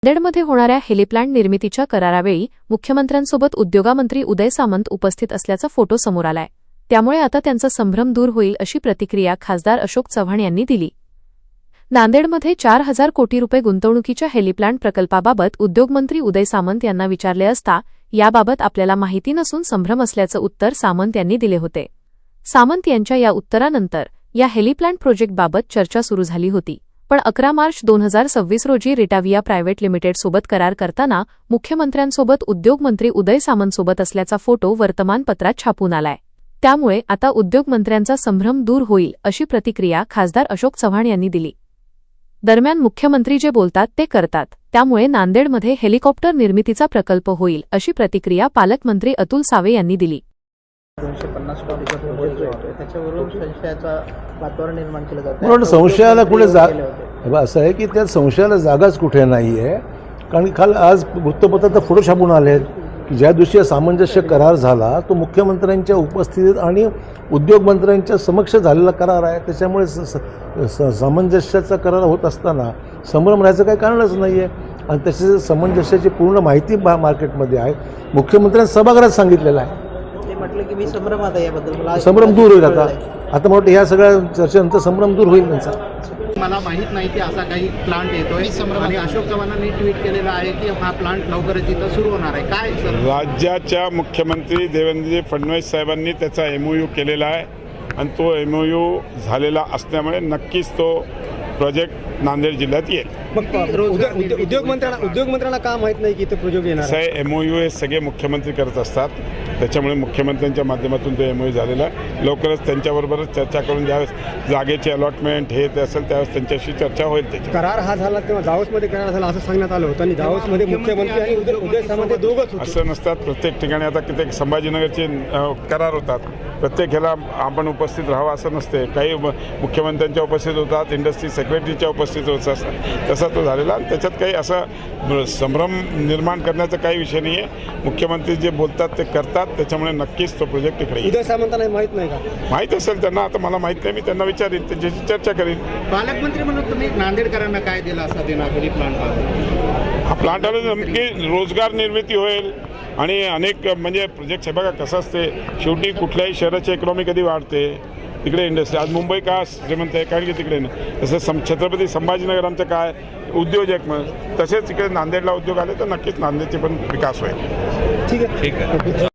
नांदेडमध्ये होणाऱ्या हेलिप्लांट निर्मितीच्या करारावेळी मुख्यमंत्र्यांसोबत उद्योगमंत्री उदय सामंत उपस्थित असल्याचा फोटो समोर आलाय। त्यामुळे आता त्यांचा संभ्रम दूर होईल अशी प्रतिक्रिया खासदार अशोक चव्हाण यांनी दिली। नांदेडमध्ये 4,000 कोटी रुपये गुंतवणुकीच्या हेलिप्लांट प्रकल्पाबाबत उद्योगमंत्री उदय सामंत यांना विचारले असता याबाबत आपल्याला माहिती नसून संभ्रम असल्याचं उत्तर सामंत यांनी दिले होते। सामंत यांच्या या उत्तरानंतर या हेलिप्लांट प्रोजेक्टबाबत चर्चा सुरू झाली होती। पण 11 मार्च 2026 रोजी रिटाविया प्रायव्हेट लिमिटेडसोबत करार करताना मुख्यमंत्र्यांसोबत उद्योगमंत्री उदय सामंतसोबत असल्याचा फोटो वर्तमानपत्रात छापून आलाय। त्यामुळे आता उद्योगमंत्र्यांचा संभ्रम दूर होईल अशी प्रतिक्रिया खासदार अशोक चव्हाण यांनी दिली। दरम्यान मुख्यमंत्री जे बोलतात ते करतात, त्यामुळे नांदेडमध्ये हेलिकॉप्टर निर्मितीचा प्रकल्प होईल अशी प्रतिक्रिया पालकमंत्री अतुल सावे यांनी दिली। 250 कोटीचा प्रोजेक्ट जो आहे त्याच्यावरून संशयाचा वातावरण निर्माण केलं जातं। म्हणून संशयाला कुठे असं आहे की त्या संशयाला जागाच कुठे नाही आहे। कारण काल आज वृत्तपत्रात फोटो छापून आले की ज्या दिवशी सामंजस्य करार झाला तो मुख्यमंत्र्यांच्या उपस्थितीत आणि उद्योगमंत्र्यांच्या समक्ष झालेला करार आहे। त्याच्यामुळे सामंजस्याचा करार होत असताना संभ्रम राहायचं काही कारणच नाही आहे। आणि त्याची सामंजस्याची पूर्ण माहिती मार्केटमध्ये आहे, मुख्यमंत्र्यांनी सभागृहात सांगितलेलं आहे। म्हटलं की मी संभ्रमात आहे, याबद्दल संभ्रम दूर होईल। आता मोठं ह्या सगळ्या चर्चेनंतर संभ्रम दूर होईल त्यांचा। मला माहीत नाही की असा काही प्लांट येतोय आणि अशोक चव्हाणांनी ट्विट केलेलं आहे की हा प्लांट लवकरच इथं सुरू होणार आहे। काय राज्याच्या मुख्यमंत्री देवेंद्र फडणवीस साहेबांनी त्याचा MOU केलेला आहे आणि तो MOU झालेला असल्यामुळे नक्कीच तो प्रोजेक्ट नांदेड जिल्ह्यात येईल। उद्योगमंत्र्यांना का माहीत नाही की इथं प्रोजेक्ट येणार आहे? MOU हे सगळे मुख्यमंत्री करत असतात, त्याच्यामुळे मुख्यमंत्र्यांच्या माध्यमातून तो MOU झालेला आहे। लवकरच त्यांच्याबरोबरच चर्चा करून ज्यावेळेस जागेचे अलॉटमेंट हे ते असेल त्यावेळेस त्यांच्याशी चर्चा होईल। त्याची करार हा झाला तेव्हा दावोसमध्ये करार झाला असं सांगण्यात आलं होतं आणि दावोसमध्ये मुख्यमंत्री आणि उदय सामंत हे दोघंच होते। असं नसतात, प्रत्येक ठिकाणी आता कित्येक संभाजीनगरचे करार होतात, प्रत्येक ह्याला आपण उपस्थित राहावं असं नसते। काही मुख्यमंत्र्यांच्या उपस्थित होतात, इंडस्ट्री सेक्रेटरीच्या उपस्थित होत असतात, तसा तो झालेला। आणि त्याच्यात काही असं संभ्रम निर्माण करण्याचा काही विषय नाही आहे। मुख्यमंत्री जे बोलतात ते करतात, त्याच्यामुळे नक्कीच तो प्रोजेक्ट इकडे येईल। उदय सामंतांना माहीत नाही का? माहीत असेल त्यांना, आता मला माहीत नाही, मी त्यांना विचारीन, त्यांच्याशी चर्चा करीन। पालकमंत्री म्हणून तुम्ही नांदेडकरांना काय दिला असा देणार हेली प्लांट? हा प्लांट आला नक्की रोजगार निर्मिती होईल आणि अनेक म्हणजे प्रोजेक्ट हे बघा कसं असते, शेवटी कुठल्याही शहराची इकॉनॉमी कधी वाढते तिकडे इंडस्ट्री। आज मुंबई का श्रीमंत आहे कारण की तिकडे नाही, तसं छत्रपती संभाजीनगर आमचं काय उद्योजक मग तसेच तिकडे नांदेडला उद्योग आले तर नक्कीच नांदेडचे पण विकास होईल। ठीक आहे।